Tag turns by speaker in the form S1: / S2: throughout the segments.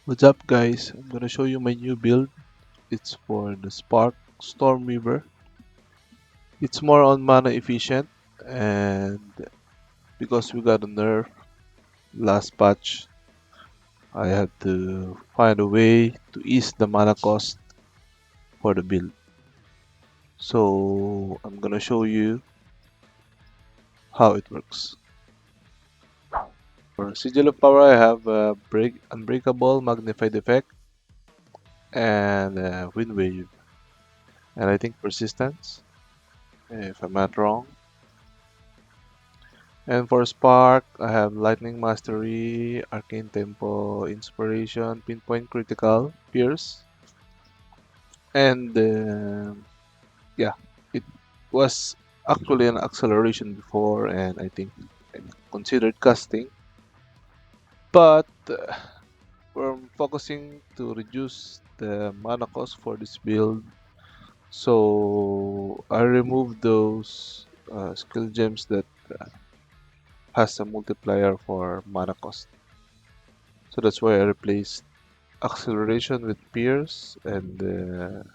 S1: What's up guys? I'm gonna show you my new build. It's for the Spark Stormweaver. It's more on mana efficient, and because we got a nerf last patch, I had to find a way to ease the mana cost for the build. So I'm gonna show you how it works. For Sigil of Power I have Unbreakable, Magnified Effect, and Wind Wave. And I think Persistence, if I'm not wrong. And for Spark, I have Lightning Mastery, Arcane Tempo, Inspiration, Pinpoint Critical, Pierce, and yeah, it was actually an acceleration before, and I think I considered casting, but we're focusing to reduce the mana cost for this build, so I removed those skill gems that has a multiplier for mana cost. So that's why I replaced acceleration with Pierce and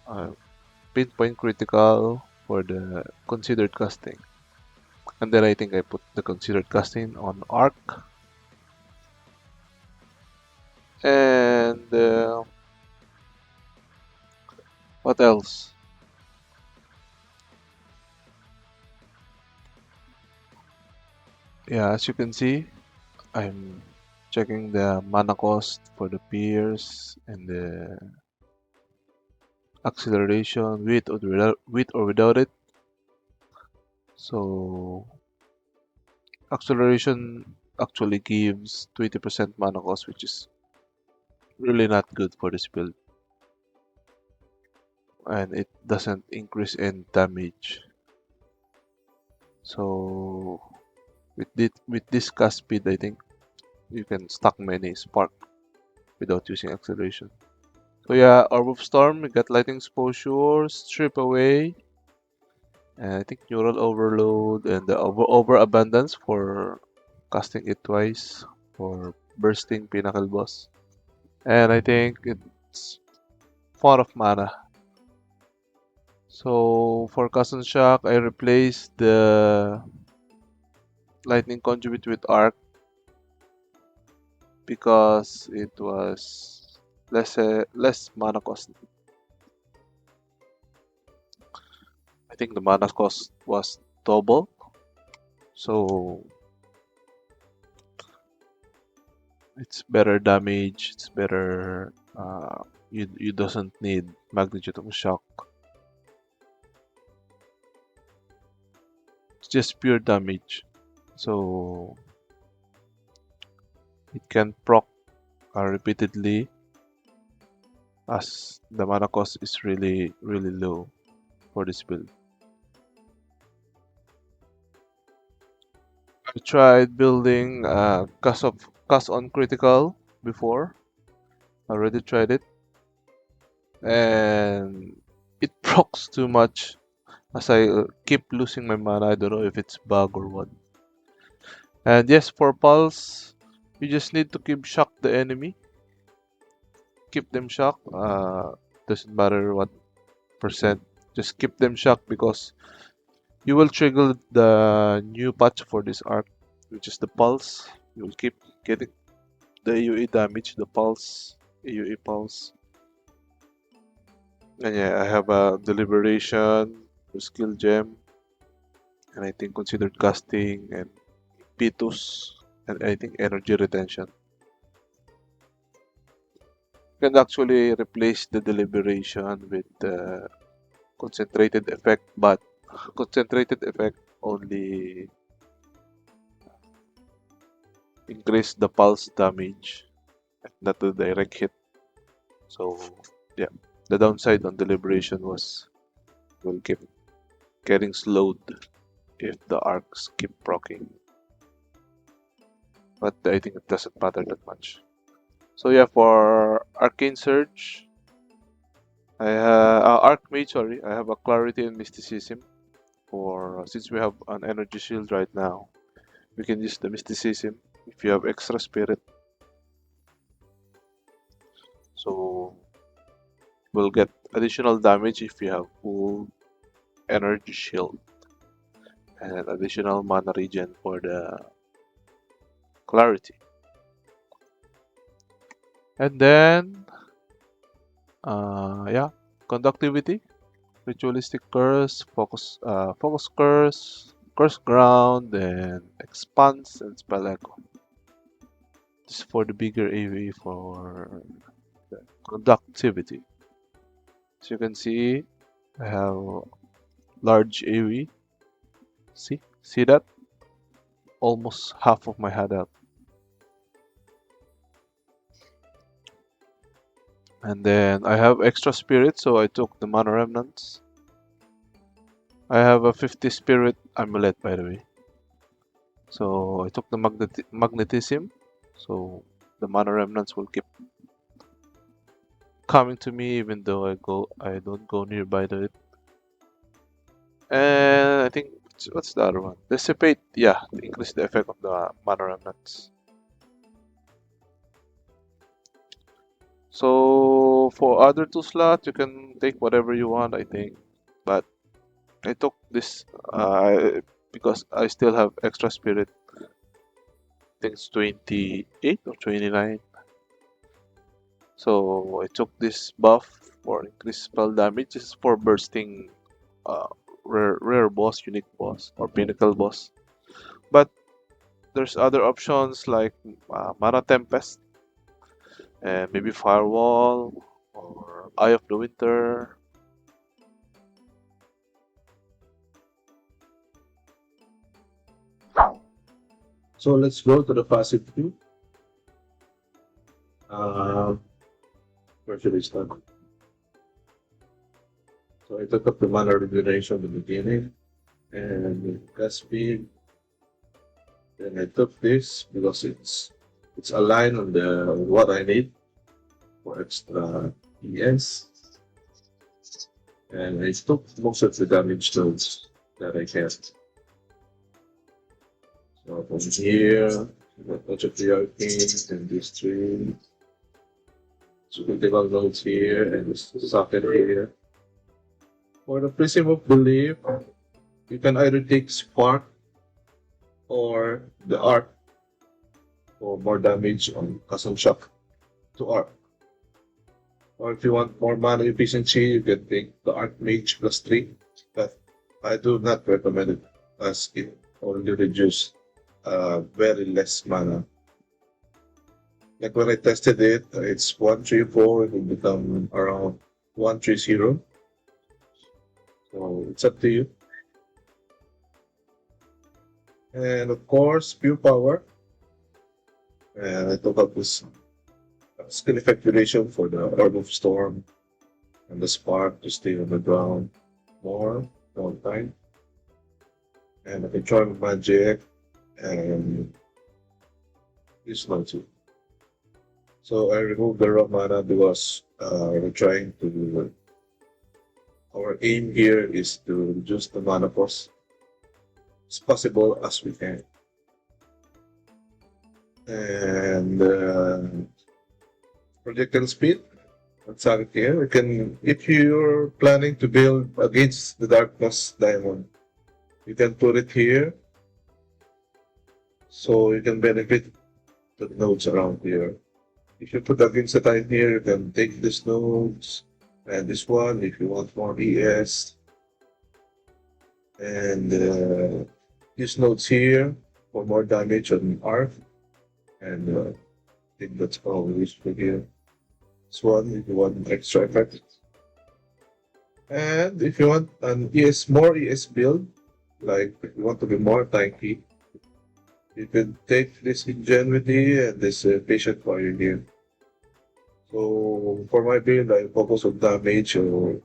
S1: uh, pinpoint critical for the considered casting. And then I think I put the considered casting on arc. And what else? Yeah, as you can see, I'm checking the mana cost for the Pierce and the acceleration with or without it. So acceleration actually gives 20% mana cost, which is really not good for this build, and it doesn't increase in damage. So with this cast speed, I think you can stack many spark without using acceleration. So yeah, Orb of Storm, we got Lightning Exposure, Strip Away, and I think Neural Overload, and the Overabundance for casting it twice for bursting Pinnacle Boss. And I think it's Font of Mana. So for Cousin Shock, I replaced the Lightning Conduit with Arc because it was less mana cost. I think the mana cost was double, so it's better damage. It's better. You doesn't need magnitude of shock. It's just pure damage, so it can proc repeatedly as the mana cost is really low for this build. I tried building cast on critical before. I already tried it, and it procs too much as I keep losing my mana. I don't know if it's bug or what. And yes, for pulse, you just need to keep shock the enemy. Keep them shocked. Doesn't matter what percent. Just keep them shocked because you will trigger the new patch for this arc, which is the pulse. You will keep getting the AoE damage, the pulse, AoE pulse. And yeah, I have a deliberation, a skill gem, and I think considered casting and Pitus, and I think energy retention. You can actually replace the deliberation with the concentrated effect, but concentrated effect only increase the pulse damage, not the direct hit. So yeah, the downside on deliberation was will keep getting slowed if the arcs keep proccing. But I think it doesn't matter that much. So yeah, for Arcane Surge, I have Archmage. Sorry, I have a Clarity and Mysticism. For since we have an Energy Shield right now, we can use the Mysticism if you have extra Spirit. will get additional damage if you have full energy shield and additional mana regen for the clarity. And then, yeah, conductivity, ritualistic curse, focus curse, curse ground, and expanse and spell echo. This is for the bigger AV for the conductivity. As you can see, I have large AV. See that? Almost half of my head up. And then I have extra spirit, so I took the mana remnants. I have a 50 spirit amulet, by the way. So I took the magnetism, so the mana remnants will keep coming to me even though I don't go nearby to it. And I think what's the other one? Dissipate, yeah, to increase the effect of the mana remnants. So for other two slots, you can take whatever you want, I think. But I took this because I still have extra spirit. I think it's 28 or 29. So I took this buff for increased spell damage. This is for bursting uh, rare boss, unique boss, or pinnacle boss. But there's other options like Mana Tempest and maybe Firewall or Eye of the Winter.
S2: So let's go to the passive view. Where should we start? So I took up the mana regeneration at the beginning and gas speed. Then I took this because it's aligned on the what I need for extra ES. And I took most of the damage nodes that I can. So from here, a bunch of the arcanes and these three. So critical nodes here and this socket here. For the Prism of Belief, you can either take Spark or the Arc for more damage on Custom Shock to Arc. Or if you want more mana efficiency, you can take the Archmage plus 3. But I do not recommend it as it only reduces very less mana. Like when I tested it, it's 134, it will become around 130. So it's up to you. And of course, Pure Power. And I took up this skill effect duration for the Orb of Storm and the Spark to stay on the ground more time. And I can charm magic and this one too. So I removed the raw mana because we're trying to. Our aim here is to reduce the mana cost as possible as we can. And projectile speed. Let's have it here. We can, if you're planning to build against the Darkness Diamond, you can put it here, so you can benefit the nodes around here. If you put against the Titan here, you can take these nodes and this one if you want more ES, and these nodes here for more damage on Arc, and I think that's probably useful here. This one if you want extra effect. And if you want an more ES build, like if you want to be more tanky, you can take this Ingenuity and this Patient Warrior here. So for my build, I focus on damage, or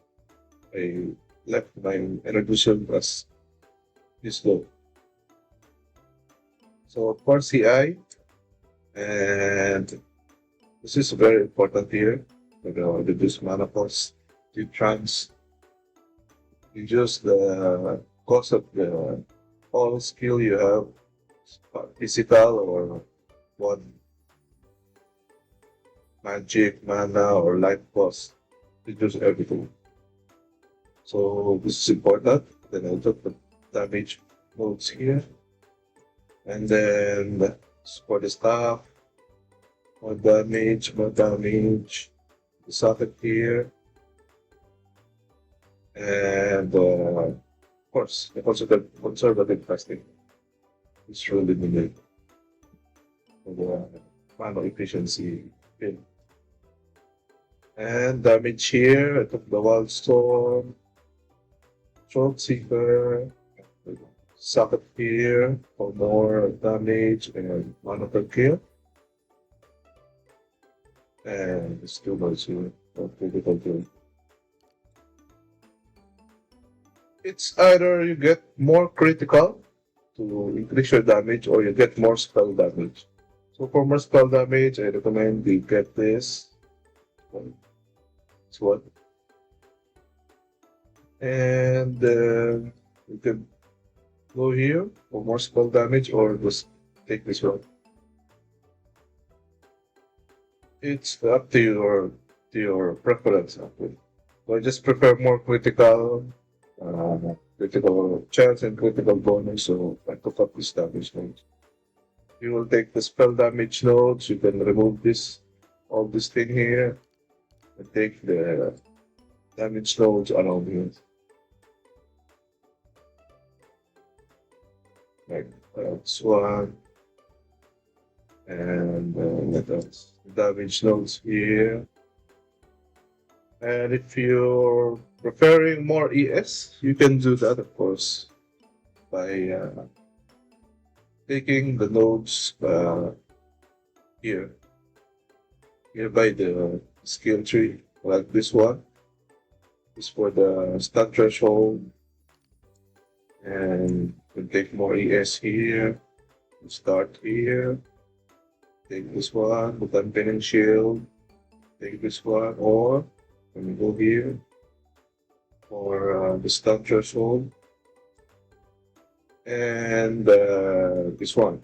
S2: I left my energy shield as this low. So of course CI, and this is very important here. Reduce mana cost. You reduce the cost of the all skill you have, physical or one magic, mana, or life cost. reduce everything. So this is important. Then I'll put the damage modes here. And then for the staff, more damage, more damage. The socket here. And of course, the conservative testing is really needed for the mana efficiency build. And damage here, I took the Wildstorm, Throat Seeker, socket here for more damage and mana per kill. And it's too much here for critical kill. It's either you get more critical to increase your damage or you get more spell damage. So for more spell damage, I recommend you get this. This one. And you can go here for more spell damage or just take this one. It's up to your preference actually. So I just prefer more critical chance and critical bonus, so I took up this damage node. You will take the spell damage nodes, you can remove all this thing here, and take the damage nodes around here. Like this one, and what else? Damage nodes here. And if you're preferring more ES, you can do that, of course, by taking the nodes here by the skill tree, like this one. Is for the stat threshold, and you can take more ES here. Start here. Take this one, the Unpinning Shield. Take this one, or when we go here for the stat threshold, and this one.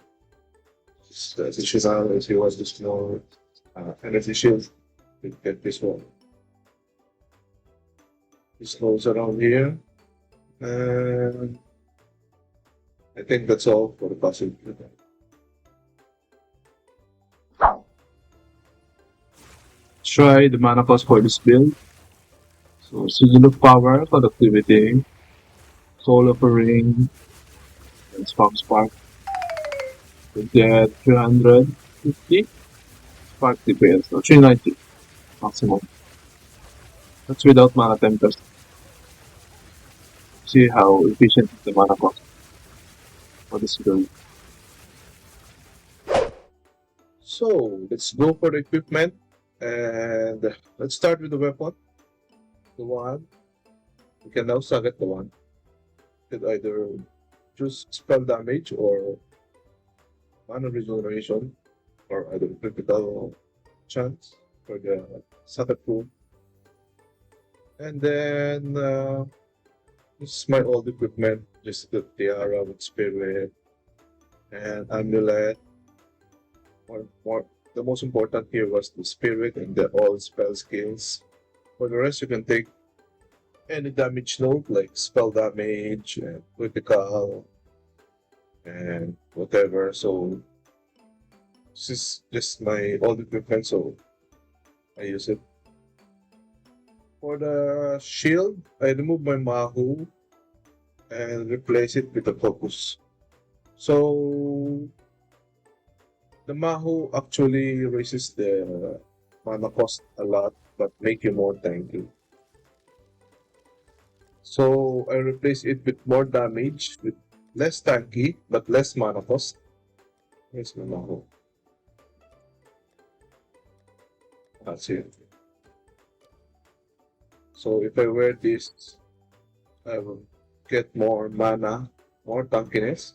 S2: This additional, as you was this more energy shield, you get this one. This goes around here, and I think that's all for the passive.
S3: Try the mana cost for this build. So Sigil of Power, Productivity, Soul of a Ring, and Spam Spark. We get 350 Spark DPS, so 390 maximum. That's without Mana Tempest. See how efficient the mana cost for this build.
S2: So let's go for the equipment, and let's start with the weapon. The one you can now target the one. You can either choose spell damage or mana regeneration, or either critical chance for the socket pool. And then this is my old equipment, just the tiara with spirit and amulet. The most important here was the spirit and the all spell skills. For the rest, you can take any damage node like spell damage and critical and whatever. So this is just my old equipment, so I use it. For the shield, I remove my Mahu and replace it with the focus. So the Mahu actually raises the mana cost a lot, but make you more tanky. So I replace it with more damage, with less tanky, but less mana cost. Here's my Mahu. That's it. So if I wear this, I will get more mana, more tankiness,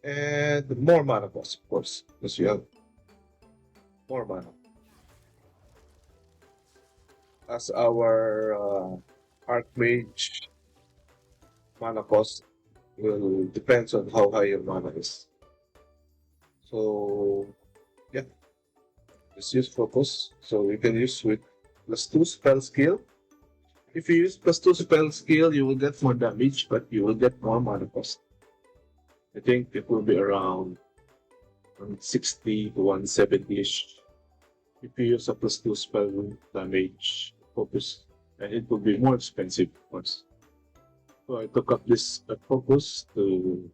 S2: and more mana cost, of course, because you have more mana. As our Archmage mana cost will depends on how high your mana is. So yeah, just use focus. So you can use with +2 spell skill. If you use +2 spell skill, you will get more damage, but you will get more mana cost. I think it will be around 160 to 170-ish. If you use a +2 spell damage focus, and it will be more expensive, of course. So I took up this focus to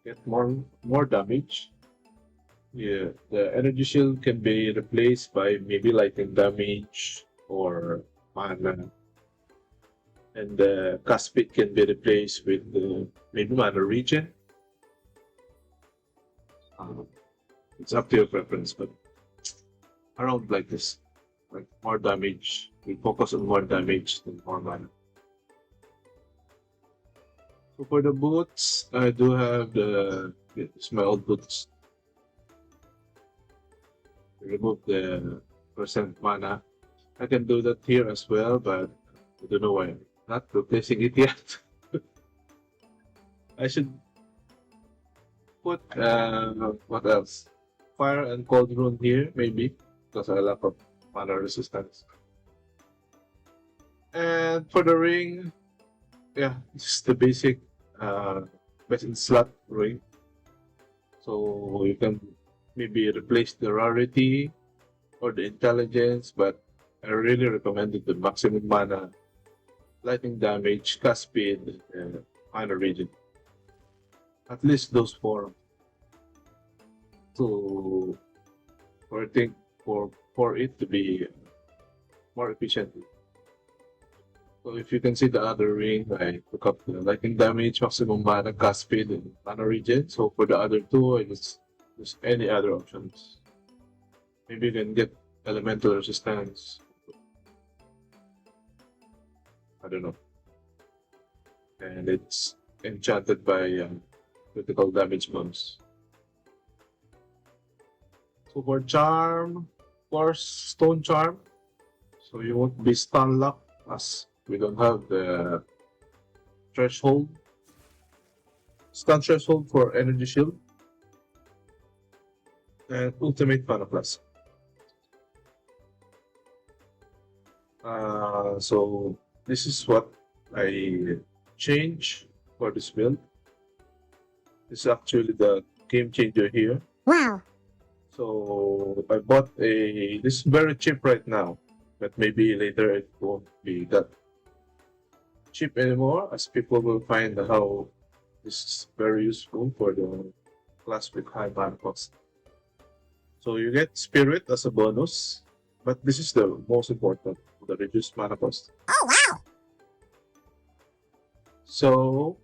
S2: get more damage. Yeah, the energy shield can be replaced by maybe lightning damage or mana, and the cast speed can be replaced with maybe mana regen. It's up to your preference, but around like this, like more damage. We focus on more damage than more mana. So for the boots, I do have it's my old boots. Remove the percent mana. I can do that here as well, but I don't know why I'm not replacing it yet. I should put what else? Fire and cold rune here, maybe, because I lack of mana resistance. And for the ring, yeah, just the basic best in slot ring. So you can maybe replace the rarity or the intelligence, but I really recommended the maximum mana, lightning damage, cast speed, and mana regen. At least those four. So, I think for it to be more efficient. So if you can see the other ring, I took up the lightning damage, maximum mana, cast speed, and mana regen. So for the other two, I just any other options. Maybe you can get elemental resistance. I don't know. And it's enchanted by critical damage moves. So for charm, of course, stone charm. So you won't be stun locked as we don't have the threshold. Stun threshold for energy shield. And ultimate mana plus. So this is what I changed for this build. This is actually the game changer here.
S4: Wow.
S2: So I bought this is very cheap right now, but maybe later it won't be that cheap anymore, as people will find how this is very useful for the class with high mana cost. So you get spirit as a bonus, but this is the most important, the reduced mana cost.
S4: Oh, wow.
S2: So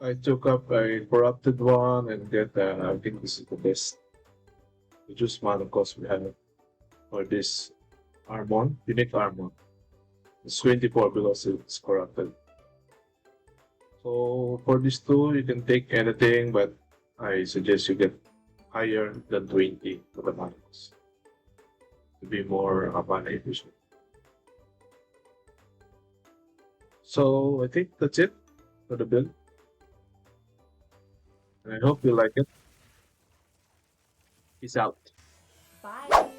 S2: I took up a corrupted one and get I think this is the best reduced mana cost we have for this armor, unique armor. It's 24 because it's corrupted. So for these two, you can take anything, but I suggest you get higher than 20 for the mana cost to be more mana efficient. So I think that's it for the build. And I hope you like it. Peace out.
S4: Bye.